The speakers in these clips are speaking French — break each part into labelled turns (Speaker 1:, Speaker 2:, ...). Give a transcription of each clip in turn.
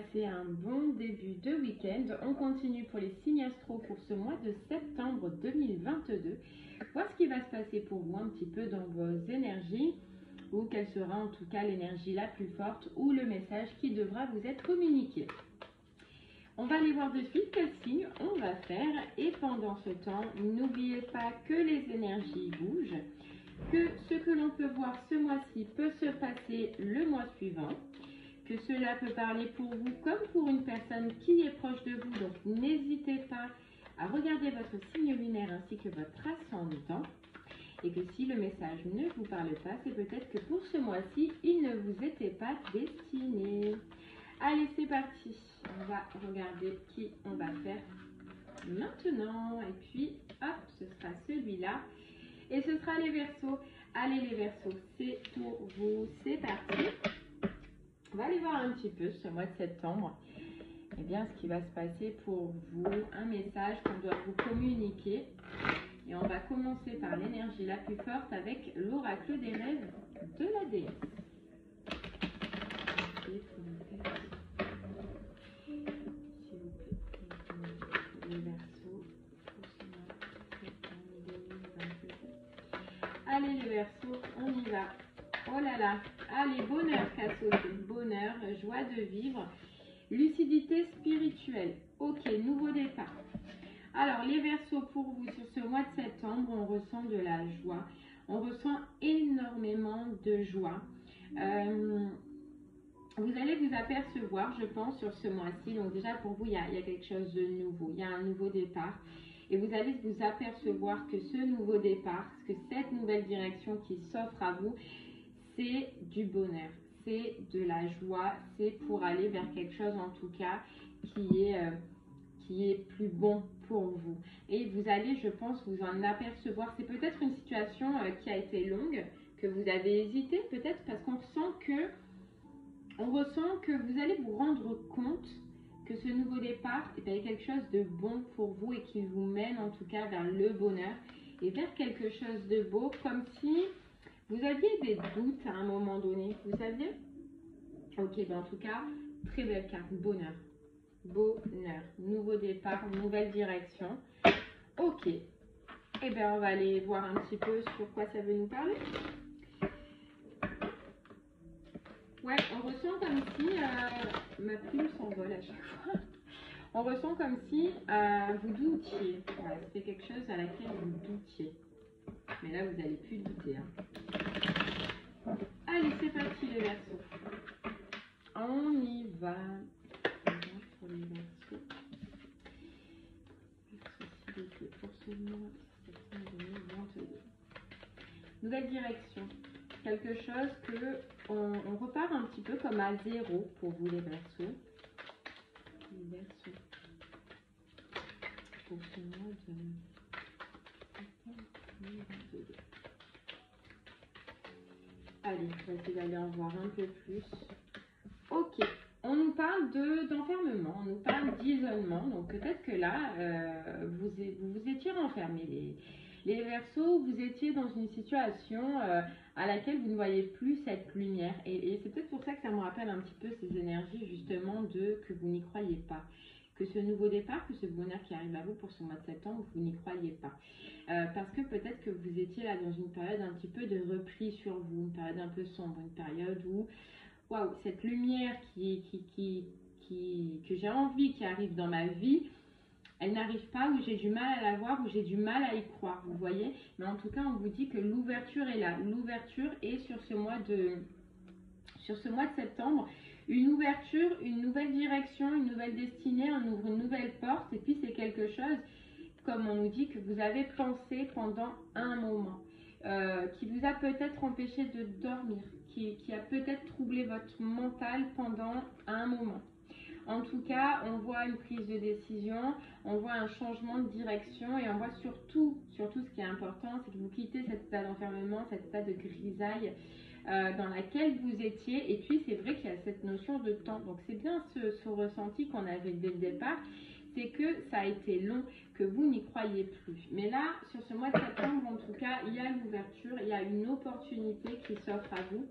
Speaker 1: passer un bon début de week-end. On continue pour les signes astro pour ce mois de septembre 2022. Voir ce qui va se passer pour vous un petit peu dans vos énergies, ou quelle sera en tout cas l'énergie la plus forte ou le message qui devra vous être communiqué. On va aller voir de suite quel signe on va faire, et pendant ce temps, n'oubliez pas que les énergies bougent, que ce que l'on peut voir ce mois-ci peut se passer le mois suivant, que cela peut parler pour vous comme pour une personne qui est proche de vous, donc n'hésitez pas à regarder votre signe lunaire ainsi que votre ascendant, et que si le message ne vous parle pas, c'est peut-être que pour ce mois-ci, il ne vous était pas destiné. Allez, c'est parti, on va regarder qui on va faire maintenant, et puis hop, ce sera celui-là. Et ce sera les Verseaux. Allez les Verseaux, c'est pour vous, c'est parti. On va aller voir un petit peu ce mois de septembre, et bien ce qui va se passer pour vous, un message qu'on doit vous communiquer. Et on va commencer par l'énergie la plus forte avec l'oracle des rêves de la déesse. S'il vous plaît, les Verseaux. Allez les Verseaux, on y va. Oh là là, allez, bonheur qu'a sauté, bonheur, joie de vivre, lucidité spirituelle. Ok, nouveau départ. Alors les Verseaux, pour vous, sur ce mois de septembre, on ressent de la joie, on ressent énormément de joie. Vous allez vous apercevoir, je pense, sur ce mois-ci, donc déjà pour vous, il y a quelque chose de nouveau, il y a un nouveau départ. Et vous allez vous apercevoir que ce nouveau départ, que cette nouvelle direction qui s'offre à vous, c'est du bonheur, c'est de la joie, c'est pour aller vers quelque chose en tout cas qui est plus bon pour vous. Et vous allez, je pense, vous en apercevoir. C'est peut-être une situation qui a été longue, que vous avez hésité, peut-être parce qu'on ressent que vous allez vous rendre compte que ce nouveau départ est quelque chose de bon pour vous et qui vous mène en tout cas vers le bonheur et vers quelque chose de beau, comme si vous aviez des doutes à un moment donné. Vous saviez? Ok, ben en tout cas, très belle carte, bonheur. Bonheur, nouveau départ, nouvelle direction. Ok, et bien on va aller voir un petit peu sur quoi ça veut nous parler. Ouais, on ressent comme si, ma plume s'envole à chaque fois, on ressent comme si vous doutiez, ouais, c'est quelque chose à laquelle vous doutiez, mais là vous n'allez plus douter. Hein. Allez, c'est parti les Verseaux, on y va. Pour les Verseaux, pour ce mois de septembre 2022. Nouvelle direction. Quelque chose que on repart un petit peu comme à zéro pour vous les Verseaux. Les Verseaux. Pour ce mois de septembre 2022. Allez, on va essayer d'aller en voir un peu plus. Ok. On nous parle d'enfermement, on nous parle d'isolement, donc peut-être que là, vous vous étiez renfermés. Les Verseaux, vous étiez dans une situation à laquelle vous ne voyez plus cette lumière. Et c'est peut-être pour ça que ça me rappelle un petit peu ces énergies justement que vous n'y croyez pas. Que ce nouveau départ, que ce bonheur qui arrive à vous pour ce mois de septembre, vous n'y croyez pas. Parce que peut-être que vous étiez là dans une période un petit peu de repli sur vous, une période un peu sombre, une période où waouh, cette lumière que j'ai envie qui arrive dans ma vie, elle n'arrive pas, ou j'ai du mal à la voir, ou j'ai du mal à y croire, vous voyez. Mais en tout cas, on vous dit que l'ouverture est là. L'ouverture est sur ce mois de septembre. Une ouverture, une nouvelle direction, une nouvelle destinée, on ouvre une nouvelle porte. Et puis c'est quelque chose, comme on nous dit, que vous avez pensé pendant un moment, qui vous a peut-être empêché de dormir, qui a peut-être troublé votre mental pendant un moment. En tout cas, on voit une prise de décision, on voit un changement de direction, et on voit surtout ce qui est important, c'est que vous quittez cet état d'enfermement, cet état de grisaille dans laquelle vous étiez. Et puis c'est vrai qu'il y a cette notion de temps, donc c'est bien ce ressenti qu'on avait dès le départ, c'est que ça a été long, que vous n'y croyez plus. Mais là, sur ce mois de septembre, en tout cas, il y a l'ouverture, il y a une opportunité qui s'offre à vous.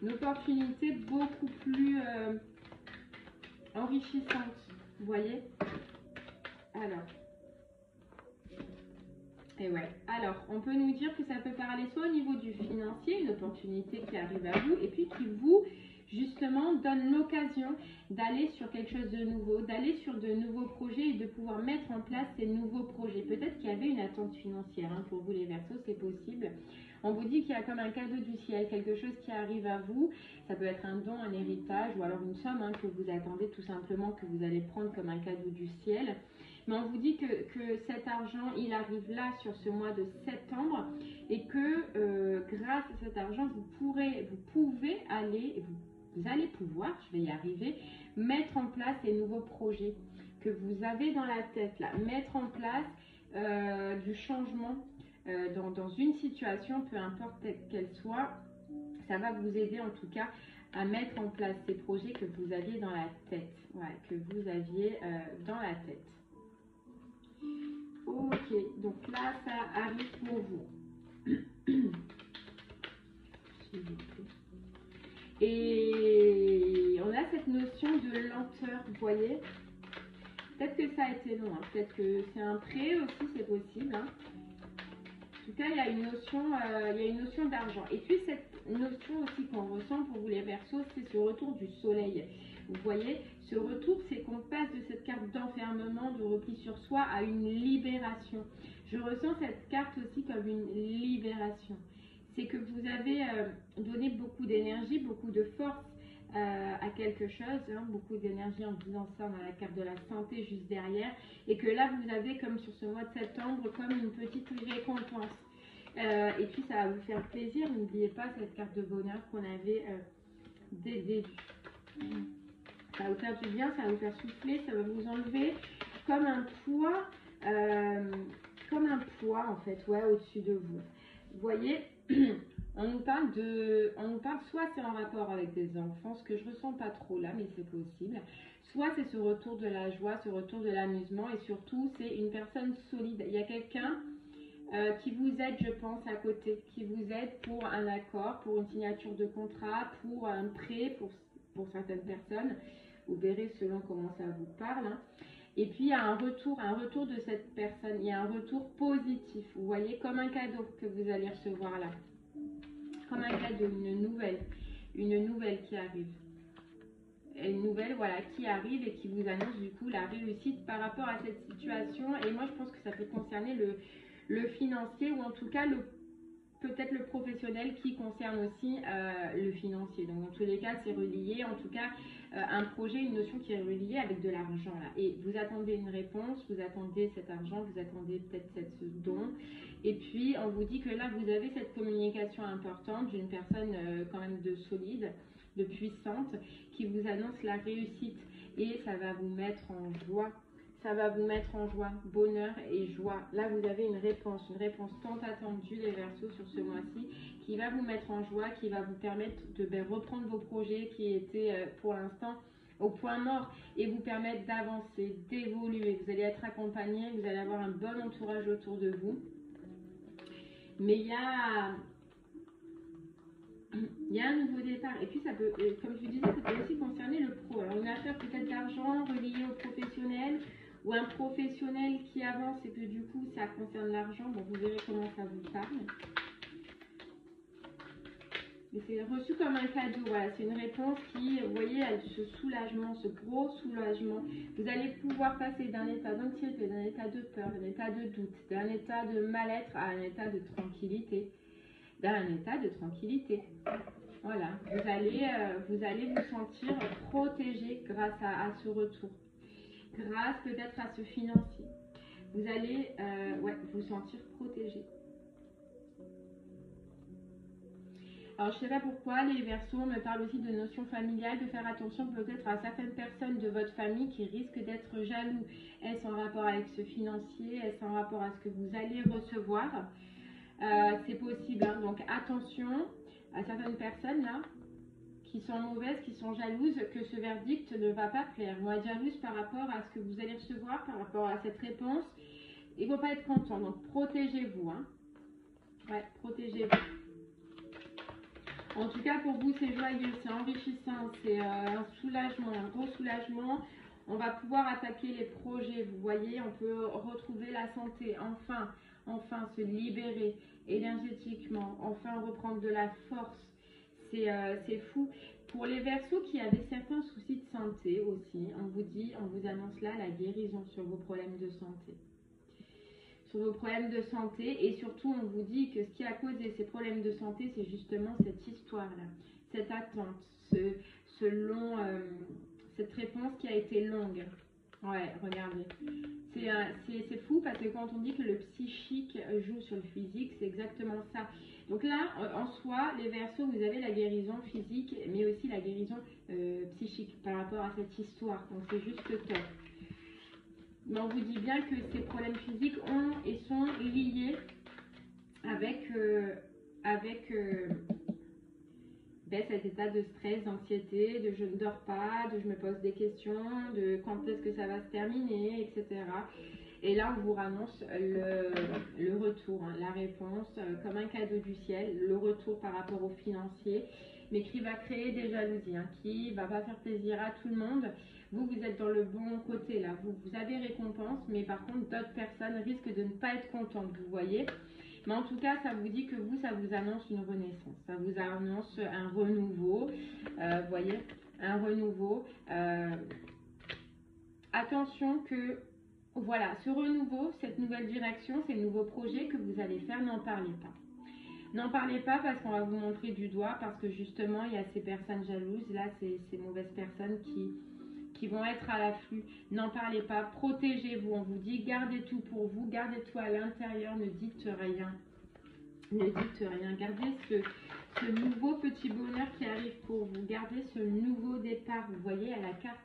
Speaker 1: Une opportunité beaucoup plus enrichissante. Vous voyez? Alors. Et ouais. Alors, on peut nous dire que ça peut parler soit au niveau du financier, une opportunité qui arrive à vous, et puis qui vous, justement, donne l'occasion d'aller sur quelque chose de nouveau, d'aller sur de nouveaux projets et de pouvoir mettre en place ces nouveaux projets. Peut-être qu'il y avait une attente financière hein, pour vous les Verseaux, c'est possible. On vous dit qu'il y a comme un cadeau du ciel, quelque chose qui arrive à vous. Ça peut être un don, un héritage ou alors une somme hein, que vous attendez tout simplement, que vous allez prendre comme un cadeau du ciel. Mais on vous dit que cet argent, il arrive là sur ce mois de septembre et que grâce à cet argent, vous pouvez aller, vous allez pouvoir, je vais y arriver, mettre en place les nouveaux projets que vous avez dans la tête là, mettre en place du changement dans une situation, peu importe qu'elle soit, ça va vous aider en tout cas à mettre en place ces projets que vous aviez dans la tête, ouais, que vous aviez dans la tête. Ok, donc là, ça arrive pour vous. Et on a cette notion de lenteur, vous voyez. Peut-être que ça a été long, hein. Peut-être que c'est un prêt aussi, c'est possible. Hein. En tout cas, il y a une notion d'argent. Et puis, cette notion aussi qu'on ressent pour vous les Verseaux, c'est ce retour du soleil. Vous voyez, ce retour, c'est qu'on passe de cette carte d'enfermement, de repli sur soi, à une libération. Je ressens cette carte aussi comme une libération. C'est que vous avez donné beaucoup d'énergie, beaucoup de force à quelque chose, hein, beaucoup d'énergie en disant ça dans la carte de la santé juste derrière, et que là, vous avez comme sur ce mois de septembre, comme une petite récompense. Et puis, ça va vous faire plaisir. N'oubliez pas cette carte de bonheur qu'on avait dès le début. Ça va vous faire du bien, ça va vous faire souffler, ça va vous enlever comme un poids en fait, ouais, au-dessus de vous. Vous voyez, on nous parle soit c'est en rapport avec des enfants, ce que je ressens pas trop là, mais c'est possible. Soit c'est ce retour de la joie, ce retour de l'amusement, et surtout c'est une personne solide. Il y a quelqu'un qui vous aide, je pense, à côté, qui vous aide pour un accord, pour une signature de contrat, pour un prêt, pour certaines personnes. Vous verrez selon comment ça vous parle. Hein. Et puis, il y a un retour de cette personne. Il y a un retour positif. Vous voyez, comme un cadeau que vous allez recevoir là. Comme un cadeau, une nouvelle qui arrive. Une nouvelle, voilà, qui arrive et qui vous annonce du coup la réussite par rapport à cette situation. Et moi, je pense que ça peut concerner le financier ou en tout cas peut-être le professionnel qui concerne aussi le financier. Donc, dans tous les cas, c'est relié. En tout cas, un projet, une notion qui est reliée avec de l'argent là. Et vous attendez une réponse, vous attendez cet argent, vous attendez peut-être ce don. Et puis, on vous dit que là, vous avez cette communication importante d'une personne quand même de solide, de puissante, qui vous annonce la réussite. Et ça va vous mettre en joie. Ça va vous mettre en joie, bonheur et joie. Là, vous avez une réponse tant attendue les Verseaux sur ce mois-ci, qui va vous mettre en joie, qui va vous permettre de reprendre vos projets qui étaient pour l'instant au point mort et vous permettre d'avancer, d'évoluer. Vous allez être accompagné, vous allez avoir un bon entourage autour de vous. Mais il y a un nouveau départ. Et puis, ça peut, comme je vous disais, ça peut aussi concerner le pro. Alors, une affaire peut-être d'argent reliée au professionnel, ou un professionnel qui avance et que du coup ça concerne l'argent. Bon, vous verrez comment ça vous parle. Mais c'est reçu comme un cadeau, voilà. C'est une réponse qui, vous voyez, a ce soulagement, ce gros soulagement. Vous allez pouvoir passer d'un état d'anxiété, d'un état de peur, d'un état de doute, d'un état de mal-être à un état de tranquillité. D'un état de tranquillité. Voilà, vous allez vous sentir protégé grâce à ce retour. Grâce peut-être à ce financier. Vous allez vous sentir protégé. Alors, je ne sais pas pourquoi, les Verseaux me parlent aussi de notions familiales, de faire attention peut-être à certaines personnes de votre famille qui risquent d'être jaloux. Est-ce en rapport avec ce financier? Est-ce en rapport à ce que vous allez recevoir? C'est possible, hein. Donc attention à certaines personnes là, qui sont mauvaises, qui sont jalouses, que ce verdict ne va pas plaire. Ils vont être jalouses par rapport à ce que vous allez recevoir, par rapport à cette réponse. Ils ne vont pas être contents. Donc, protégez-vous. Hein. Ouais, protégez-vous. En tout cas, pour vous, c'est joyeux, c'est enrichissant, c'est un soulagement, un gros soulagement. On va pouvoir attaquer les projets, vous voyez, on peut retrouver la santé, enfin se libérer énergétiquement, enfin reprendre de la force. C'est fou. Pour les Verseaux qui avaient certains soucis de santé aussi, on vous annonce là la guérison sur vos problèmes de santé. Sur vos problèmes de santé, et surtout on vous dit que ce qui a causé ces problèmes de santé, c'est justement cette histoire-là, cette attente, ce long, cette réponse qui a été longue. Ouais, regardez. C'est fou parce que quand on dit que le psychique joue sur le physique, c'est exactement ça. Donc là, en soi, les Verseaux, vous avez la guérison physique, mais aussi la guérison psychique par rapport à cette histoire. Donc c'est juste top. Mais on vous dit bien que ces problèmes physiques ont et sont liés avec cet état de stress, d'anxiété, de je ne dors pas, de je me pose des questions, de quand est-ce que ça va se terminer, etc. Et là, on vous annonce le retour, hein, la réponse, comme un cadeau du ciel, le retour par rapport aux financiers, mais qui va créer des jalousies, hein, qui va pas faire plaisir à tout le monde. Vous êtes dans le bon côté là, vous avez récompense, mais par contre, d'autres personnes risquent de ne pas être contentes, vous voyez. Mais en tout cas, ça vous dit que vous, ça vous annonce une renaissance, ça vous annonce un renouveau, vous voyez, un renouveau. Attention que, voilà, ce renouveau, cette nouvelle direction, ces nouveaux projets que vous allez faire, n'en parlez pas. N'en parlez pas parce qu'on va vous montrer du doigt, parce que justement, il y a ces personnes jalouses, là, ces mauvaises personnes qui vont être à l'afflux. N'en parlez pas, protégez-vous. On vous dit, gardez tout pour vous, gardez tout à l'intérieur, ne dites rien. Ne dites rien. Gardez ce nouveau petit bonheur qui arrive pour vous. Gardez ce nouveau départ. Vous voyez à la carte,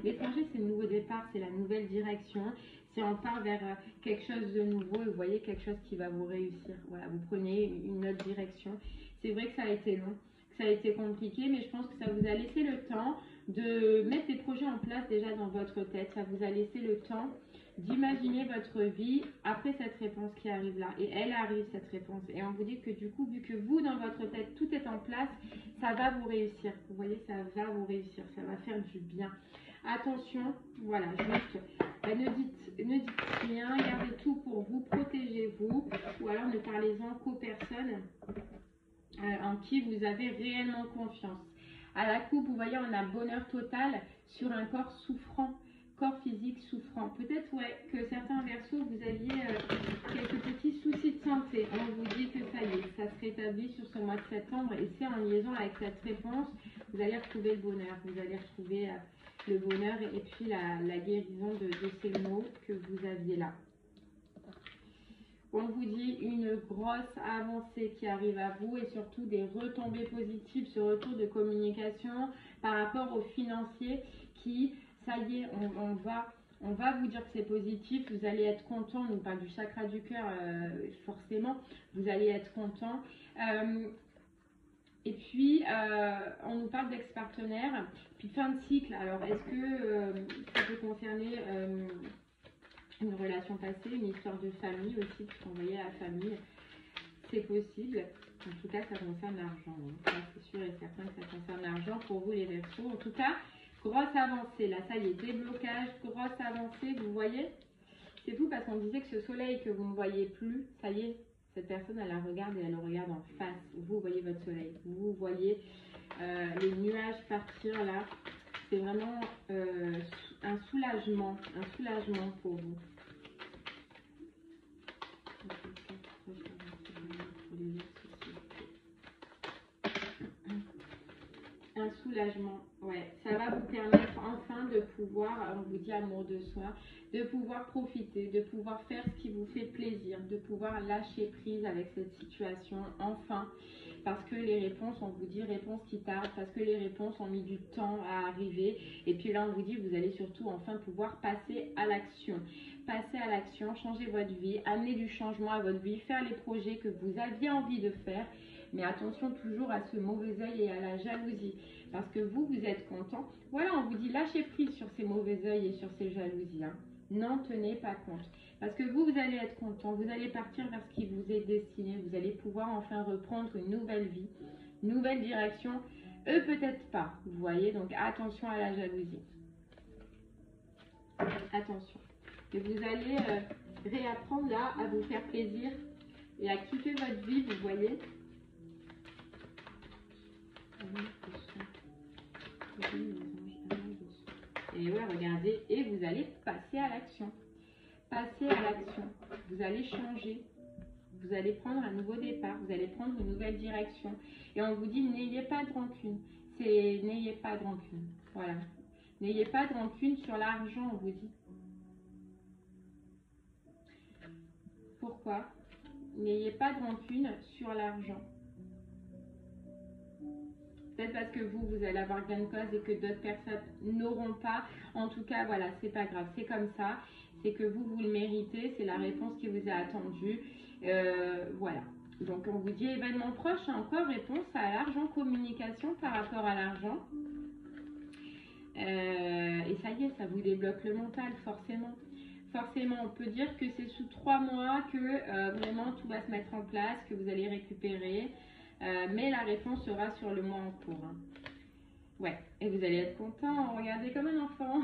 Speaker 1: l'étranger, c'est le nouveau départ, c'est la nouvelle direction. C'est on part vers quelque chose de nouveau et vous voyez quelque chose qui va vous réussir. Voilà, vous prenez une autre direction. C'est vrai que ça a été long, que ça a été compliqué, mais je pense que ça vous a laissé le temps de mettre des projets en place déjà dans votre tête. Ça vous a laissé le temps d'imaginer votre vie après cette réponse qui arrive là. Et elle arrive, cette réponse. Et on vous dit que du coup, vu que vous, dans votre tête, tout est en place, ça va vous réussir. Vous voyez, ça va vous réussir. Ça va faire du bien. Attention, voilà, juste, ne dites rien, gardez tout pour vous, protégez-vous. Ou alors ne parlez-en qu'aux personnes en qui vous avez réellement confiance. À la coupe, vous voyez, on a bonheur total sur un corps souffrant, corps physique souffrant. Peut-être que certains Verseaux, vous aviez quelques petits soucis de santé. On vous dit que ça y est, ça se rétablit sur ce mois de septembre et c'est en liaison avec cette réponse, vous allez retrouver le bonheur. Vous allez retrouver le bonheur et puis la guérison de ces maux que vous aviez là. On vous dit une grosse avancée qui arrive à vous et surtout des retombées positives, ce retour de communication par rapport aux financiers qui, ça y est, on va vous dire que c'est positif, vous allez être content, on nous parle du chakra du cœur forcément, vous allez être content. Et puis, on nous parle d'ex-partenaire, puis fin de cycle. Alors, est-ce que ça peut concerner une relation passée, une histoire de famille aussi, puisqu'on voyait la famille, c'est possible. En tout cas, ça concerne l'argent. Hein. C'est sûr et certain que ça concerne l'argent pour vous les Verseaux. En tout cas, grosse avancée. Là, ça y est, déblocage, grosse avancée. Vous voyez, c'est fou parce qu'on disait que ce soleil que vous ne voyez plus, ça y est, cette personne, elle la regarde et elle le regarde en face. Vous voyez votre soleil. Vous voyez les nuages partir là. C'est vraiment un soulagement pour vous. Un soulagement, ouais. Ça va vous permettre enfin de pouvoir, on vous dit amour de soi, de pouvoir profiter, de pouvoir faire ce qui vous fait plaisir, de pouvoir lâcher prise avec cette situation, enfin. Parce que les réponses, on vous dit réponses qui tardent, parce que les réponses ont mis du temps à arriver. Et puis là, on vous dit, vous allez surtout enfin pouvoir passer à l'action. Passer à l'action, changer votre vie, amener du changement à votre vie, faire les projets que vous aviez envie de faire. Mais attention toujours à ce mauvais œil et à la jalousie. Parce que vous êtes content. Voilà, on vous dit lâchez prise sur ces mauvais œils et sur ces jalousies. Hein. N'en tenez pas compte. Parce que vous allez être content, vous allez partir vers ce qui vous est destiné, vous allez pouvoir enfin reprendre une nouvelle vie, nouvelle direction, eux peut-être pas, vous voyez, donc attention à la jalousie. Attention. Et vous allez réapprendre là à vous faire plaisir et à kiffer votre vie, vous voyez. Et ouais, regardez, et vous allez passer à l'action. Passer à l'action. Vous allez changer. Vous allez prendre un nouveau départ. Vous allez prendre une nouvelle direction. Et on vous dit, n'ayez pas de rancune. N'ayez pas de rancune. Voilà. N'ayez pas de rancune sur l'argent, on vous dit. Pourquoi? N'ayez pas de rancune sur l'argent. Peut-être parce que vous allez avoir gain de cause et que d'autres personnes n'auront pas. En tout cas, voilà, c'est pas grave. C'est comme ça. C'est que vous le méritez. C'est la réponse qui vous est attendue. Voilà. Donc, on vous dit événement proche. Encore réponse à l'argent, communication par rapport à l'argent. Et ça y est, ça vous débloque le mental, forcément. Forcément, on peut dire que c'est sous 3 mois que vraiment tout va se mettre en place, que vous allez récupérer. Mais la réponse sera sur le mois en cours. Hein. Ouais, et vous allez être content. Regardez comme un enfant.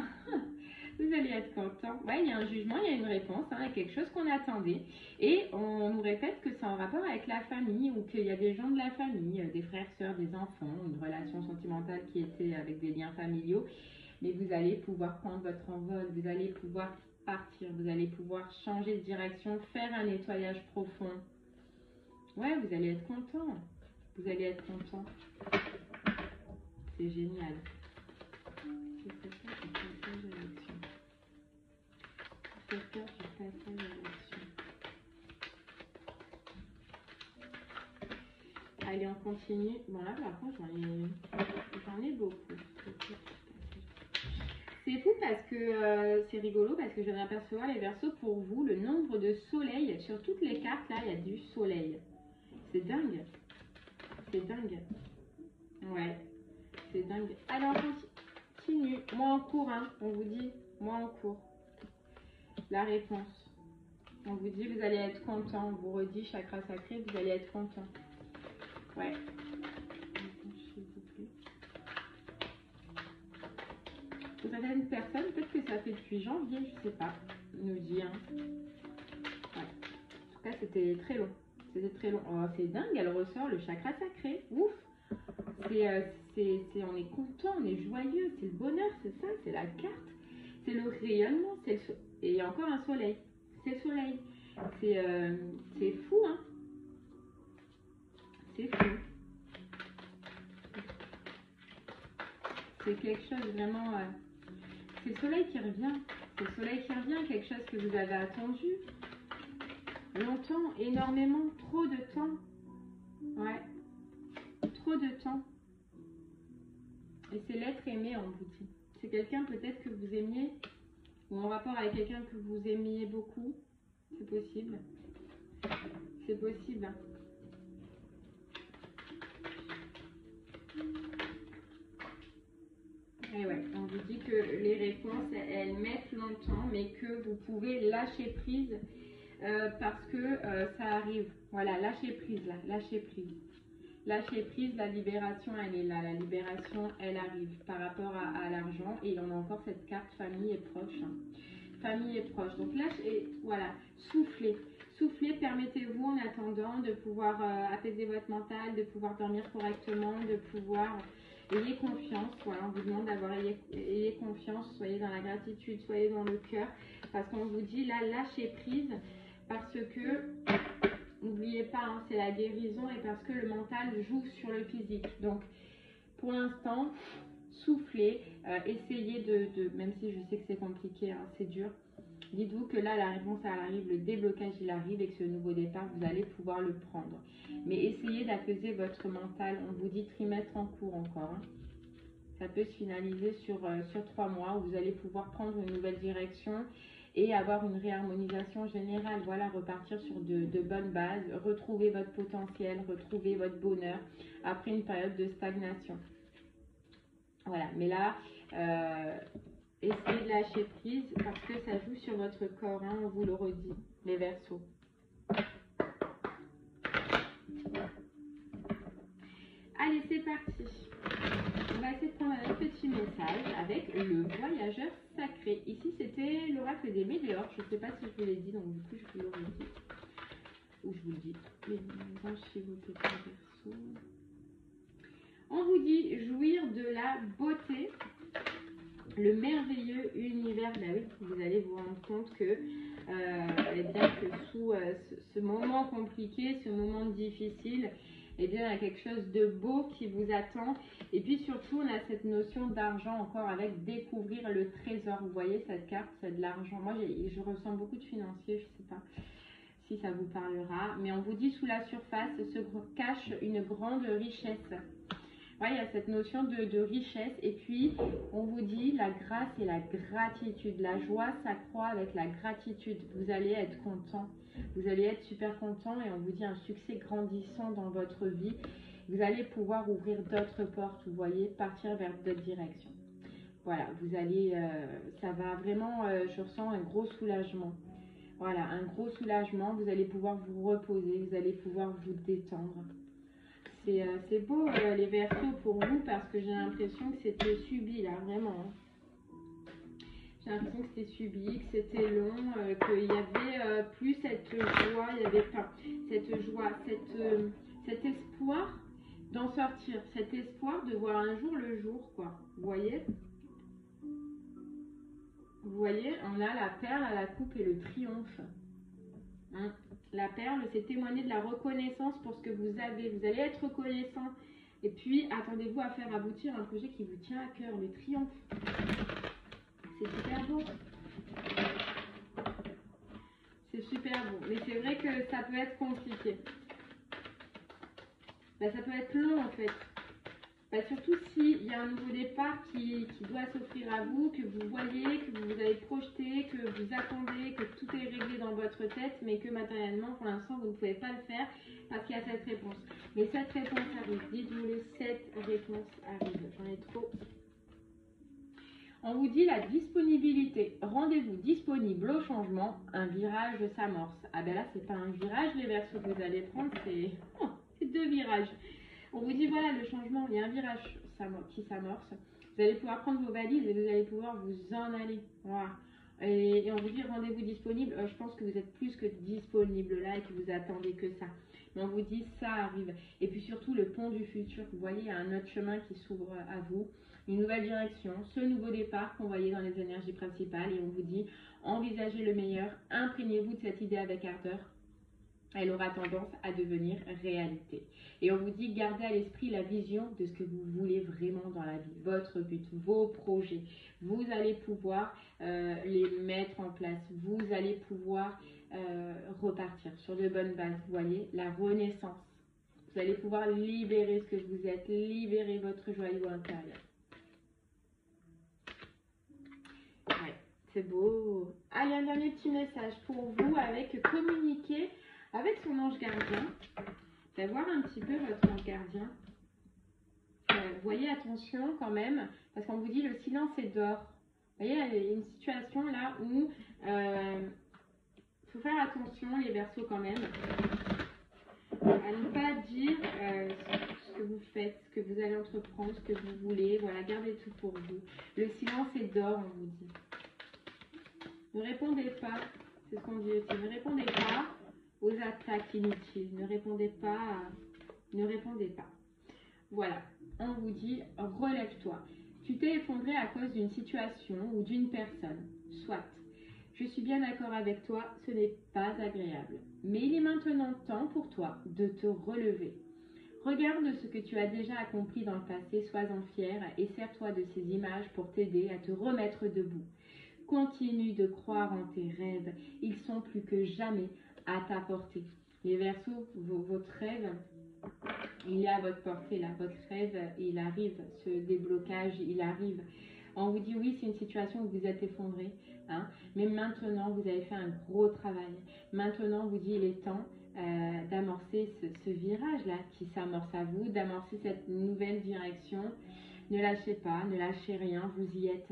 Speaker 1: Vous allez être content. Ouais, il y a un jugement, il y a une réponse, hein, il y a quelque chose qu'on attendait. Et on nous répète que c'est en rapport avec la famille ou qu'il y a des gens de la famille, des frères, sœurs, des enfants, une relation sentimentale qui était avec des liens familiaux. Mais vous allez pouvoir prendre votre envol, vous allez pouvoir partir, vous allez pouvoir changer de direction, faire un nettoyage profond. Ouais, vous allez être content. Vous allez être content. C'est génial. Allez, on continue. Bon, là, par contre, j'en ai beaucoup. C'est fou parce que c'est rigolo parce que je viens d'apercevoir les Verseaux pour vous, le nombre de soleils. Sur toutes les cartes, là, il y a du soleil. C'est dingue. C'est dingue. Ouais, c'est dingue. Alors, on continue. Moi en cours, hein, on vous dit. Moi en cours. La réponse. On vous dit, vous allez être content. On vous redit, chakra sacré, vous allez être content. Ouais. Pour certaines personnes, peut-être que ça fait depuis janvier, je sais pas. Nous dit, hein. Ouais. En tout cas, c'était très long. C'était très long. Oh, c'est dingue, elle ressort le chakra sacré. Ouf. On est content, on est joyeux, c'est le bonheur, c'est ça, c'est la carte, c'est le rayonnement, et il y a encore un soleil, c'est le soleil, c'est fou, hein, c'est fou, c'est quelque chose vraiment, c'est le soleil qui revient, c'est le soleil qui revient, quelque chose que vous avez attendu, longtemps, énormément, trop de temps, ouais, trop de temps. Et c'est l'être aimé, on vous dit. C'est quelqu'un peut-être que vous aimiez, ou en rapport avec quelqu'un que vous aimiez beaucoup. C'est possible. C'est possible. Et ouais, on vous dit que les réponses, elles mettent longtemps, mais que vous pouvez lâcher prise parce que ça arrive. Voilà, lâcher prise là, lâcher prise. Lâcher prise, la libération, elle est là. La libération, elle arrive par rapport à l'argent. Et on a encore cette carte famille et proche. Hein. Famille et proche. Donc lâchez, voilà, soufflez. Soufflez, permettez-vous en attendant de pouvoir apaiser votre mental, de pouvoir dormir correctement, de pouvoir... Ayez confiance. Voilà, on vous demande d'avoir ayez confiance. Soyez dans la gratitude, soyez dans le cœur. Parce qu'on vous dit là, lâchez prise. Parce que... N'oubliez pas, hein, c'est la guérison et parce que le mental joue sur le physique. Donc, pour l'instant, soufflez, essayez de, même si je sais que c'est compliqué, hein, c'est dur, dites-vous que là, la réponse, elle arrive, le déblocage, il arrive et que ce nouveau départ, vous allez pouvoir le prendre. Mais essayez d'apaiser votre mental. On vous dit trimestre en cours encore. Hein. Ça peut se finaliser sur 3 mois où vous allez pouvoir prendre une nouvelle direction et avoir une réharmonisation générale, voilà, repartir sur de bonnes bases, retrouver votre potentiel, retrouver votre bonheur après une période de stagnation. Voilà, mais là, essayez de lâcher prise parce que ça joue sur votre corps, hein, on vous le redit, les Verseaux. Allez, c'est parti. On va essayer de prendre un autre petit message avec le voyageur sacré. Ici, c'était l'oracle des météores. Je ne sais pas si je vous l'ai dit, donc du coup, je vous le redis. Ou je vous le dis. Les anges, s'il vous plaît, Verseau. On vous dit jouir de la beauté, le merveilleux univers. Ben oui, vous allez vous rendre compte que, eh bien, que sous ce moment compliqué, ce moment difficile, eh bien, il y a quelque chose de beau qui vous attend. Et puis surtout, on a cette notion d'argent encore avec découvrir le trésor. Vous voyez cette carte, c'est de l'argent. Moi, je ressens beaucoup de financiers, je ne sais pas si ça vous parlera. Mais on vous dit sous la surface se cache une grande richesse. Ouais, il y a cette notion de richesse. Et puis, on vous dit la grâce et la gratitude. La joie s'accroît avec la gratitude. Vous allez être content. Vous allez être super content et on vous dit un succès grandissant dans votre vie. Vous allez pouvoir ouvrir d'autres portes, vous voyez, partir vers d'autres directions. Voilà, vous allez, ça va vraiment, je ressens un gros soulagement. Voilà, un gros soulagement. Vous allez pouvoir vous reposer, vous allez pouvoir vous détendre. C'est beau les Verseaux pour vous parce que j'ai l'impression que c'était subi là, vraiment. J'ai l'impression que c'était subi, que c'était long, qu'il y avait plus cette joie, il y avait pas cette joie, cet espoir d'en sortir, cet espoir de voir un jour le jour, quoi. Vous voyez? Vous voyez, on a la perle à la coupe et le triomphe. Hein? La perle, c'est témoigner de la reconnaissance pour ce que vous avez. Vous allez être reconnaissant. Et puis, attendez-vous à faire aboutir un projet qui vous tient à cœur, le triomphe. C'est super beau. C'est super beau. Mais c'est vrai que ça peut être compliqué. Ben, ça peut être long en fait. Ben, surtout s'il y a un nouveau départ qui doit s'offrir à vous, que vous voyez, que vous avez projeté, que vous attendez, que tout est réglé dans votre tête, mais que matériellement, pour l'instant, vous ne pouvez pas le faire parce qu'il y a cette réponse. Mais cette réponse arrive. Dites-vous-le, cette réponse arrive. J'en ai trop. On vous dit la disponibilité. Rendez-vous disponible au changement. Un virage s'amorce. Ah ben là, c'est pas un virage, les Verseaux que vous allez prendre, c'est deux virages. On vous dit voilà le changement, il y a un virage qui s'amorce. Vous allez pouvoir prendre vos valises et vous allez pouvoir vous en aller. Voilà. Et on vous dit rendez-vous disponible. Je pense que vous êtes plus que disponible là et que vous attendez que ça. Mais on vous dit ça arrive. Et puis surtout le pont du futur. Vous voyez, il y a un autre chemin qui s'ouvre à vous. Une nouvelle direction, ce nouveau départ qu'on voyait dans les énergies principales. Et on vous dit envisagez le meilleur, imprégnez-vous de cette idée avec ardeur. Elle aura tendance à devenir réalité. Et on vous dit, gardez à l'esprit la vision de ce que vous voulez vraiment dans la vie, votre but, vos projets. Vous allez pouvoir les mettre en place. Vous allez pouvoir repartir sur de bonnes bases. Vous voyez, la renaissance. Vous allez pouvoir libérer ce que vous êtes, libérer votre joyau intérieur. Ouais, c'est beau. Allez, un dernier petit message pour vous avec communiquer avec son ange gardien, d'avoir un petit peu votre ange gardien. Voyez, attention quand même, parce qu'on vous dit le silence est d'or. Vous voyez, il y a une situation là où il faut faire attention, les Verseaux quand même, à ne pas dire ce que vous faites, ce que vous allez entreprendre, ce que vous voulez. Voilà, gardez tout pour vous. Le silence est d'or, on vous dit. Ne répondez pas, c'est ce qu'on dit aussi, ne répondez pas aux attaques inutiles. Ne répondez pas. Ne répondez pas. Voilà. On vous dit, relève-toi. Tu t'es effondré à cause d'une situation ou d'une personne. Soit. Je suis bien d'accord avec toi, ce n'est pas agréable. Mais il est maintenant temps pour toi de te relever. Regarde ce que tu as déjà accompli dans le passé, sois-en fier et sers-toi de ces images pour t'aider à te remettre debout. Continue de croire en tes rêves. Ils sont plus que jamais à ta portée. Les Verseaux, votre rêve, il est à votre portée là. Votre rêve, il arrive. Ce déblocage, il arrive. On vous dit oui, c'est une situation où vous êtes effondré. Hein, mais maintenant, vous avez fait un gros travail. Maintenant, on vous dit il est temps d'amorcer ce virage-là qui s'amorce à vous, d'amorcer cette nouvelle direction. Ne lâchez pas, ne lâchez rien, vous y êtes.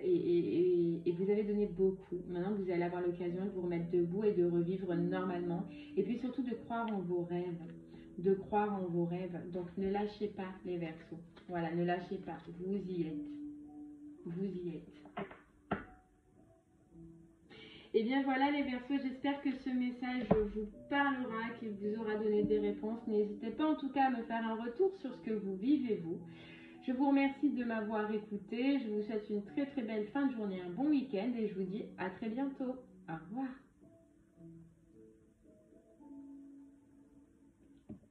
Speaker 1: Et vous avez donné beaucoup. Maintenant, vous allez avoir l'occasion de vous remettre debout et de revivre normalement. Et puis surtout de croire en vos rêves. de croire en vos rêves. Donc ne lâchez pas les Verseaux. Voilà, ne lâchez pas. Vous y êtes. Vous y êtes. Et bien voilà les Verseaux, j'espère que ce message vous parlera, qu'il vous aura donné des réponses. N'hésitez pas en tout cas à me faire un retour sur ce que vous vivez vous. Je vous remercie de m'avoir écouté. Je vous souhaite une très très belle fin de journée, un bon week-end et je vous dis à très bientôt. Au revoir.